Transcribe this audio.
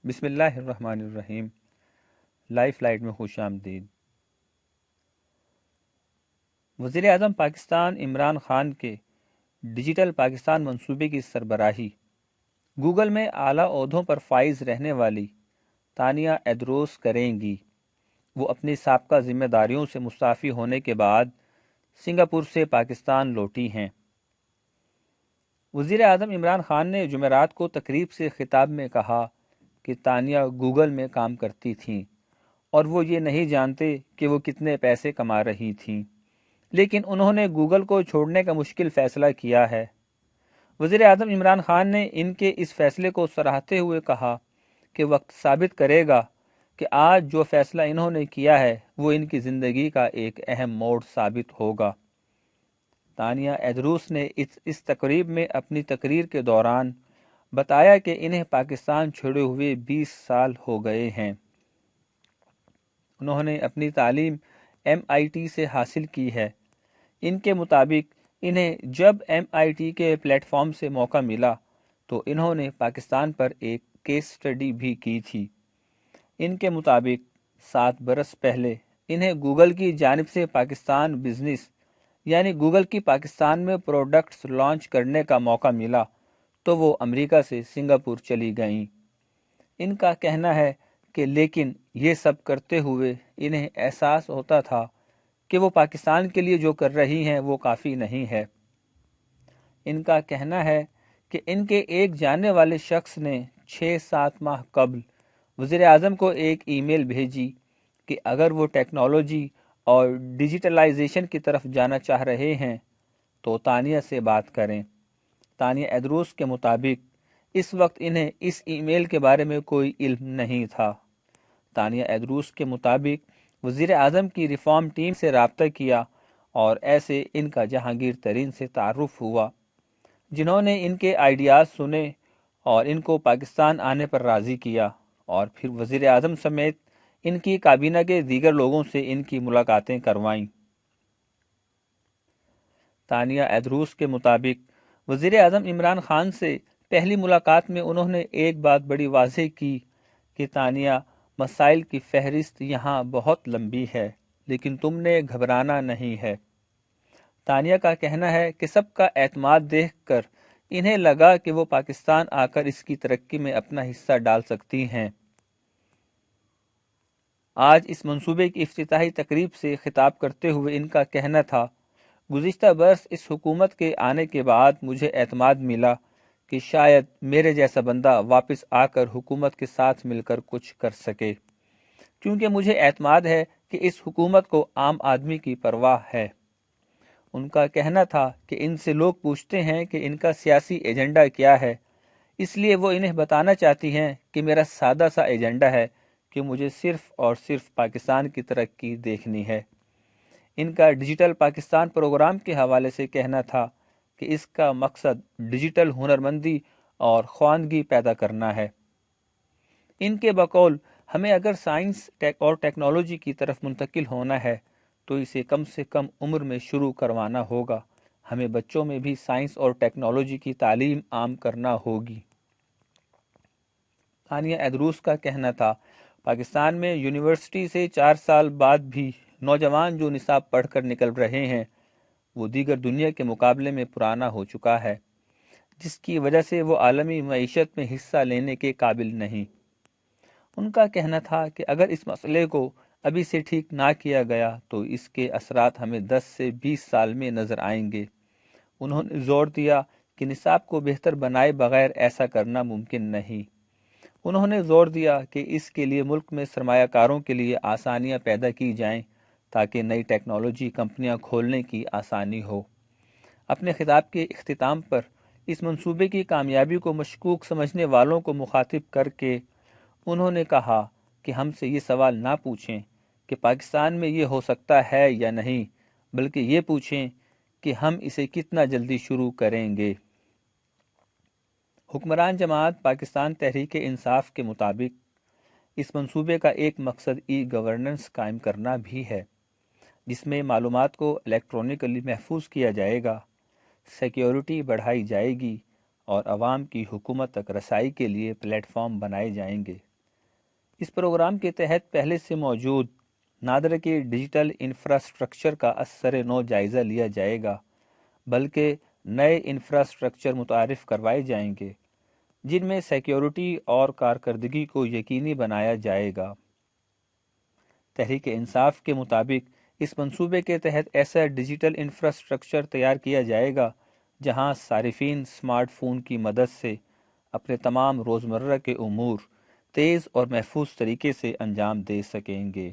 بسم اللہ الرحمن الرحیم۔ لائف لائٹ میں خوش آمدید۔ وزیر اعظم پاکستان عمران خان کے ڈیجیٹل پاکستان منصوبے کی سربراہی گوگل میں اعلیٰ عہدوں پر فائز رہنے والی تانیہ ایدروس کریں گی۔ وہ اپنی سابقہ ذمہ داریوں سے مستعفی ہونے کے بعد سنگاپور سے پاکستان لوٹی ہیں۔ وزیر اعظم عمران خان نے جمعرات کو تقریب سے خطاب میں کہا کہ تانیہ گوگل میں کام کرتی تھیں اور وہ یہ نہیں جانتے کہ وہ کتنے پیسے کما رہی تھیں، لیکن انہوں نے گوگل کو چھوڑنے کا مشکل فیصلہ کیا ہے۔ وزیر اعظم عمران خان نے ان کے اس فیصلے کو سراہتے ہوئے کہا کہ وقت ثابت کرے گا کہ آج جو فیصلہ انہوں نے کیا ہے وہ ان کی زندگی کا ایک اہم موڑ ثابت ہوگا۔ تانیہ ایدروس نے اس تقریب میں اپنی تقریر کے دوران بتایا کہ انہیں پاکستان چھوڑے ہوئے 20 سال ہو گئے ہیں۔ انہوں نے اپنی تعلیم MIT سے حاصل کی ہے۔ ان کے مطابق انہیں جب MIT کے پلیٹ فارم سے موقع ملا تو انہوں نے پاکستان پر ایک کیس سٹڈی بھی کی تھی۔ ان کے مطابق 7 برس پہلے انہیں گوگل کی جانب سے پاکستان بزنس یعنی گوگل کی پاکستان میں پروڈکٹس لانچ کرنے کا موقع ملا تو وہ امریکہ سے سنگاپور چلی گئیں۔ ان کا کہنا ہے کہ لیکن یہ سب کرتے ہوئے انہیں احساس ہوتا تھا کہ وہ پاکستان کے لیے جو کر رہی ہیں وہ کافی نہیں ہے۔ ان کا کہنا ہے کہ ان کے ایک جاننے والے شخص نے 6-7 ماہ قبل وزیر اعظم کو ایک ای میل بھیجی کہ اگر وہ ٹیکنالوجی اور ڈیجیٹلائزیشن کی طرف جانا چاہ رہے ہیں تو تانیہ سے بات کریں۔ تانیہ ایدروس کے مطابق اس وقت انہیں اس ای میل کے بارے میں کوئی علم نہیں تھا۔ تانیہ ایدروس کے مطابق وزیر اعظم کی ریفارم ٹیم سے رابطہ کیا اور ایسے ان کا جہانگیر ترین سے تعارف ہوا، جنہوں نے ان کے آئیڈیاز سنے اور ان کو پاکستان آنے پر راضی کیا، اور پھر وزیر اعظم سمیت ان کی کابینہ کے دیگر لوگوں سے ان کی ملاقاتیں کروائیں۔ تانیہ ایدروس کے مطابق وزیر اعظم عمران خان سے پہلی ملاقات میں انہوں نے ایک بات بڑی واضح کی کہ تانیہ، مسائل کی فہرست یہاں بہت لمبی ہے لیکن تم نے گھبرانا نہیں ہے۔ تانیہ کا کہنا ہے کہ سب کا اعتماد دیکھ کر انہیں لگا کہ وہ پاکستان آ کر اس کی ترقی میں اپنا حصہ ڈال سکتی ہیں۔ آج اس منصوبے کی افتتاحی تقریب سے خطاب کرتے ہوئے ان کا کہنا تھا، گزشتہ برس اس حکومت کے آنے کے بعد مجھے اعتماد ملا کہ شاید میرے جیسا بندہ واپس آ کر حکومت کے ساتھ مل کر کچھ کر سکے، کیونکہ مجھے اعتماد ہے کہ اس حکومت کو عام آدمی کی پرواہ ہے۔ ان کا کہنا تھا کہ ان سے لوگ پوچھتے ہیں کہ ان کا سیاسی ایجنڈا کیا ہے، اس لیے وہ انہیں بتانا چاہتی ہیں کہ میرا سادہ سا ایجنڈا ہے کہ مجھے صرف اور صرف پاکستان کی ترقی دیکھنی ہے۔ ان کا ڈیجیٹل پاکستان پروگرام کے حوالے سے کہنا تھا کہ اس کا مقصد ڈیجیٹل ہنرمندی اور خواندگی پیدا کرنا ہے۔ ان کے بقول، ہمیں اگر سائنس اور ٹیکنالوجی کی طرف منتقل ہونا ہے تو اسے کم سے کم عمر میں شروع کروانا ہوگا۔ ہمیں بچوں میں بھی سائنس اور ٹیکنالوجی کی تعلیم عام کرنا ہوگی۔ تانیہ ایدروس کا کہنا تھا، پاکستان میں یونیورسٹی سے 4 سال بعد بھی نوجوان جو نصاب پڑھ کر نکل رہے ہیں وہ دیگر دنیا کے مقابلے میں پرانا ہو چکا ہے، جس کی وجہ سے وہ عالمی معیشت میں حصہ لینے کے قابل نہیں۔ ان کا کہنا تھا کہ اگر اس مسئلے کو ابھی سے ٹھیک نہ کیا گیا تو اس کے اثرات ہمیں 10 سے 20 سال میں نظر آئیں گے۔ انہوں نے زور دیا کہ نصاب کو بہتر بنائے بغیر ایسا کرنا ممکن نہیں۔ انہوں نے زور دیا کہ اس کے لیے ملک میں سرمایہ کاروں کے لیے آسانیاں پیدا کی جائیں تاکہ نئی ٹیکنالوجی کمپنیاں کھولنے کی آسانی ہو۔ اپنے خطاب کے اختتام پر اس منصوبے کی کامیابی کو مشکوک سمجھنے والوں کو مخاطب کر کے انہوں نے کہا کہ ہم سے یہ سوال نہ پوچھیں کہ پاکستان میں یہ ہو سکتا ہے یا نہیں، بلکہ یہ پوچھیں کہ ہم اسے کتنا جلدی شروع کریں گے۔ حکمران جماعت پاکستان تحریک انصاف کے مطابق اس منصوبے کا ایک مقصد ای گورننس قائم کرنا بھی ہے، جس میں معلومات کو الیکٹرانکلی محفوظ کیا جائے گا، سیکیورٹی بڑھائی جائے گی اور عوام کی حکومت تک رسائی کے لیے پلیٹ فارم بنائے جائیں گے۔ اس پروگرام کے تحت پہلے سے موجود نادر کے ڈیجیٹل انفراسٹرکچر کا اثر نو جائزہ لیا جائے گا، بلکہ نئے انفراسٹرکچر متعارف کروائے جائیں گے جن میں سیکیورٹی اور کارکردگی کو یقینی بنایا جائے گا۔ تحریک انصاف کے مطابق اس منصوبے کے تحت ایسا ڈیجیٹل انفراسٹرکچر تیار کیا جائے گا جہاں صارفین سمارٹ فون کی مدد سے اپنے تمام روزمرہ کے امور تیز اور محفوظ طریقے سے انجام دے سکیں گے۔